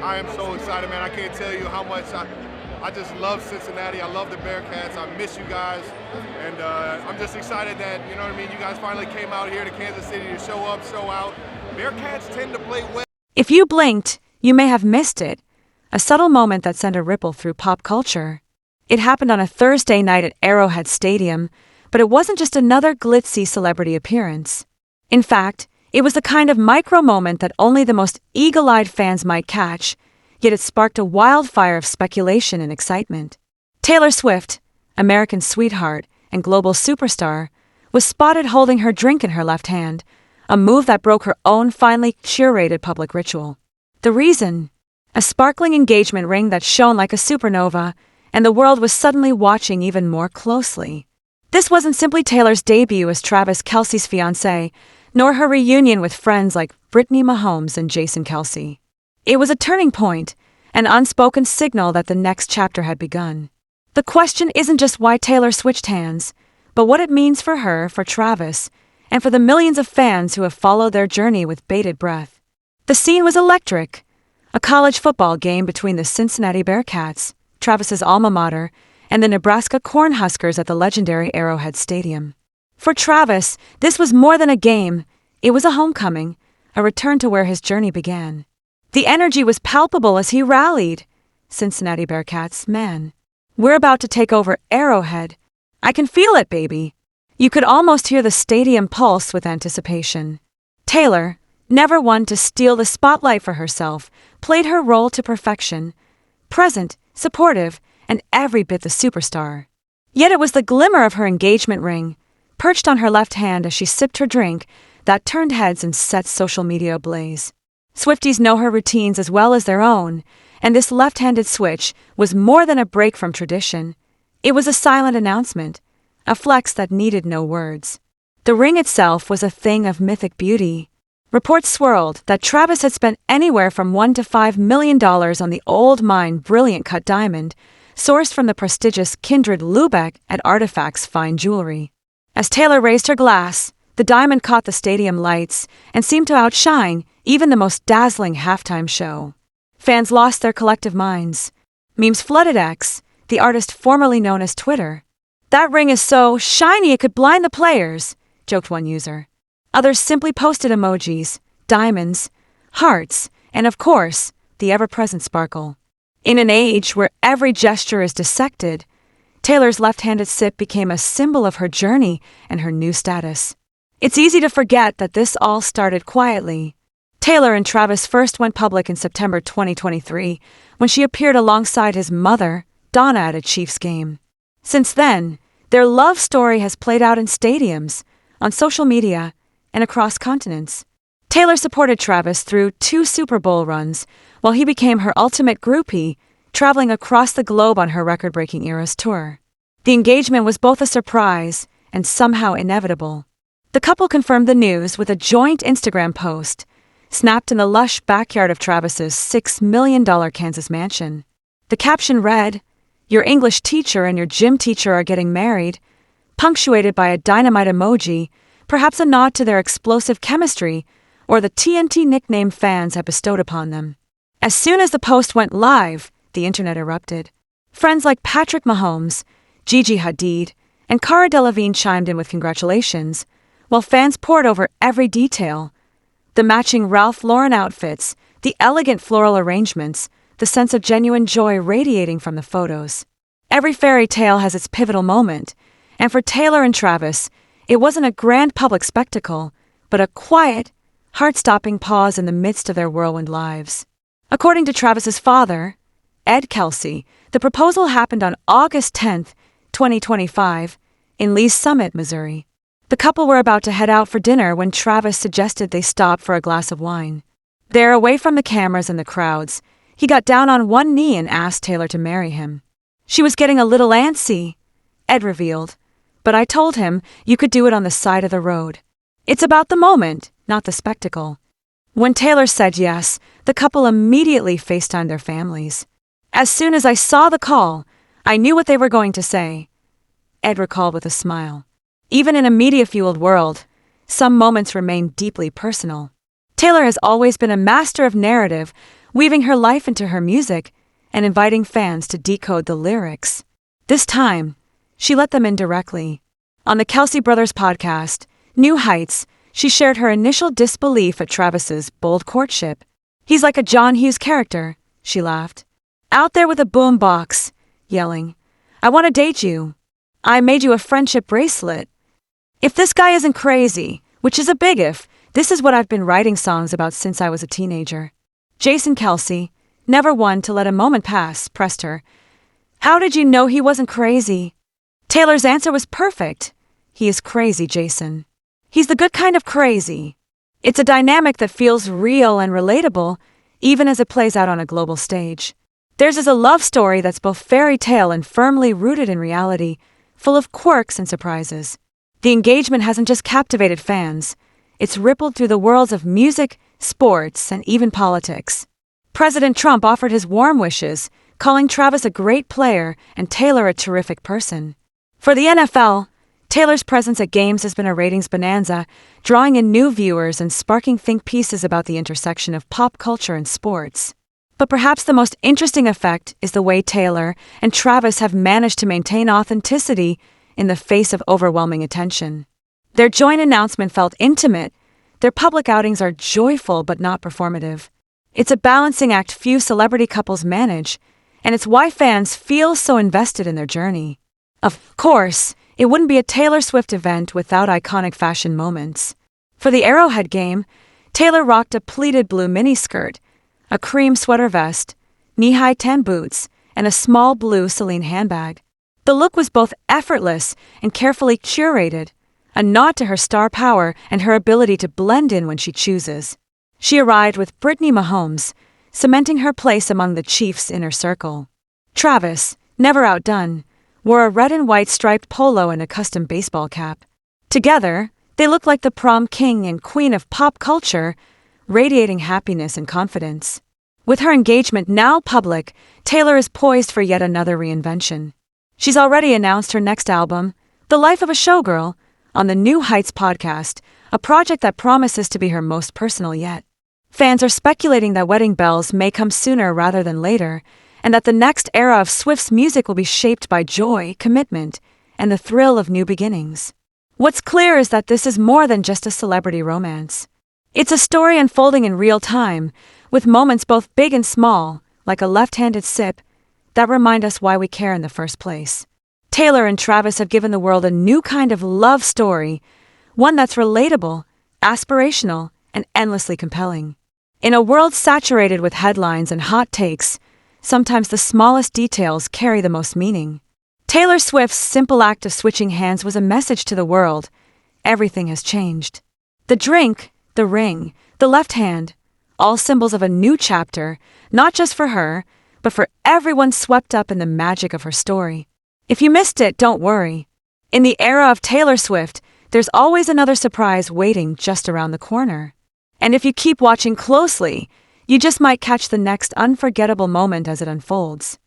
I am so excited, man. I can't tell you how much I just love Cincinnati. I love the Bearcats. I miss you guys. And I'm just excited that, you know what I mean, you guys finally came out here to Kansas City to show up, show out. Bearcats tend to play well. If you blinked, you may have missed it. A subtle moment that sent a ripple through pop culture. It happened on a Thursday night at Arrowhead Stadium, but it wasn't just another glitzy celebrity appearance. In fact, it was the kind of micro moment that only the most eagle-eyed fans might catch, yet it sparked a wildfire of speculation and excitement. Taylor Swift, American sweetheart and global superstar, was spotted holding her drink in her left hand, a move that broke her own finely curated public ritual. The reason? A sparkling engagement ring that shone like a supernova, and the world was suddenly watching even more closely. This wasn't simply Taylor's debut as Travis Kelce's fiancée, nor her reunion with friends like Brittany Mahomes and Jason Kelce. It was a turning point, an unspoken signal that the next chapter had begun. The question isn't just why Taylor switched hands, but what it means for her, for Travis, and for the millions of fans who have followed their journey with bated breath. The scene was electric. A college football game between the Cincinnati Bearcats, Travis's alma mater, and the Nebraska Cornhuskers at the legendary Arrowhead Stadium. For Travis, this was more than a game. It was a homecoming, a return to where his journey began. The energy was palpable as he rallied. Cincinnati Bearcats, man. We're about to take over Arrowhead. I can feel it, baby. You could almost hear the stadium pulse with anticipation. Taylor, never one to steal the spotlight for herself, played her role to perfection. Present, supportive, and every bit the superstar. Yet it was the glimmer of her engagement ring, perched on her left hand as she sipped her drink, that turned heads and set social media ablaze. Swifties know her routines as well as their own, and this left-handed switch was more than a break from tradition. It was a silent announcement, a flex that needed no words. The ring itself was a thing of mythic beauty. Reports swirled that Travis had spent anywhere from $1 to $5 million on the old mine brilliant cut diamond, sourced from the prestigious Kindred Lubeck at Artifacts Fine Jewelry. As Taylor raised her glass, the diamond caught the stadium lights and seemed to outshine even the most dazzling halftime show. Fans lost their collective minds. Memes flooded X, the artist formerly known as Twitter. "That ring is so shiny it could blind the players," joked one user. Others simply posted emojis, diamonds, hearts, and of course, the ever-present sparkle. In an age where every gesture is dissected, Taylor's left-handed sip became a symbol of her journey and her new status. It's easy to forget that this all started quietly. Taylor and Travis first went public in September 2023, when she appeared alongside his mother, Donna, at a Chiefs game. Since then, their love story has played out in stadiums, on social media, and across continents. Taylor supported Travis through 2 Super Bowl runs, while he became her ultimate groupie, traveling across the globe on her record-breaking Eras tour. The engagement was both a surprise and somehow inevitable. The couple confirmed the news with a joint Instagram post, snapped in the lush backyard of Travis's $6 million Kansas mansion. The caption read, "Your English teacher and your gym teacher are getting married," punctuated by a dynamite emoji, perhaps a nod to their explosive chemistry or the TNT nickname fans have bestowed upon them. As soon as the post went live, the internet erupted. Friends like Patrick Mahomes, Gigi Hadid, and Cara Delevingne chimed in with congratulations, while fans pored over every detail. The matching Ralph Lauren outfits, the elegant floral arrangements, the sense of genuine joy radiating from the photos. Every fairy tale has its pivotal moment, and for Taylor and Travis, it wasn't a grand public spectacle, but a quiet, heart-stopping pause in the midst of their whirlwind lives. According to Travis's father, Ed Kelce, the proposal happened on August 10, 2025, in Lee's Summit, Missouri. The couple were about to head out for dinner when Travis suggested they stop for a glass of wine. There, away from the cameras and the crowds, he got down on one knee and asked Taylor to marry him. "She was getting a little antsy," Ed revealed, "but I told him you could do it on the side of the road. It's about the moment, not the spectacle." When Taylor said yes, the couple immediately FaceTimed their families. "As soon as I saw the call, I knew what they were going to say," Ed recalled with a smile. Even in a media-fueled world, some moments remain deeply personal. Taylor has always been a master of narrative, weaving her life into her music and inviting fans to decode the lyrics. This time, she let them in directly. On the Kelce Brothers podcast, New Heights, she shared her initial disbelief at Travis's bold courtship. "He's like a John Hughes character," she laughed. "Out there with a boom box, yelling, 'I want to date you. I made you a friendship bracelet.' If this guy isn't crazy, which is a big if, this is what I've been writing songs about since I was a teenager." Jason Kelce, never one to let a moment pass, pressed her. "How did you know he wasn't crazy?" Taylor's answer was perfect. "He is crazy, Jason. He's the good kind of crazy." It's a dynamic that feels real and relatable, even as it plays out on a global stage. Theirs is a love story that's both fairy tale and firmly rooted in reality, full of quirks and surprises. The engagement hasn't just captivated fans, it's rippled through the worlds of music, sports, and even politics. President Trump offered his warm wishes, calling Travis a great player and Taylor a terrific person. For the NFL, Taylor's presence at games has been a ratings bonanza, drawing in new viewers and sparking think pieces about the intersection of pop culture and sports. But perhaps the most interesting effect is the way Taylor and Travis have managed to maintain authenticity in the face of overwhelming attention. Their joint announcement felt intimate, their public outings are joyful but not performative. It's a balancing act few celebrity couples manage, and it's why fans feel so invested in their journey. Of course, it wouldn't be a Taylor Swift event without iconic fashion moments. For the Arrowhead game, Taylor rocked a pleated blue miniskirt, a cream sweater vest, knee-high tan boots, and a small blue Celine handbag. The look was both effortless and carefully curated, a nod to her star power and her ability to blend in when she chooses. She arrived with Brittany Mahomes, cementing her place among the Chiefs' inner circle. Travis, never outdone, wore a red and white striped polo and a custom baseball cap. Together, they looked like the prom king and queen of pop culture, radiating happiness and confidence. With her engagement now public, Taylor is poised for yet another reinvention. She's already announced her next album, The Life of a Showgirl, on the New Heights podcast, a project that promises to be her most personal yet. Fans are speculating that wedding bells may come sooner rather than later, and that the next era of Swift's music will be shaped by joy, commitment, and the thrill of new beginnings. What's clear is that this is more than just a celebrity romance. It's a story unfolding in real time, with moments both big and small, like a left-handed sip, that remind us why we care in the first place. Taylor and Travis have given the world a new kind of love story, one that's relatable, aspirational, and endlessly compelling. In a world saturated with headlines and hot takes, sometimes the smallest details carry the most meaning. Taylor Swift's simple act of switching hands was a message to the world. Everything has changed. The drink, the ring, the left hand, all symbols of a new chapter, not just for her, but for everyone swept up in the magic of her story. If you missed it, don't worry. In the era of Taylor Swift, there's always another surprise waiting just around the corner. And if you keep watching closely, you just might catch the next unforgettable moment as it unfolds.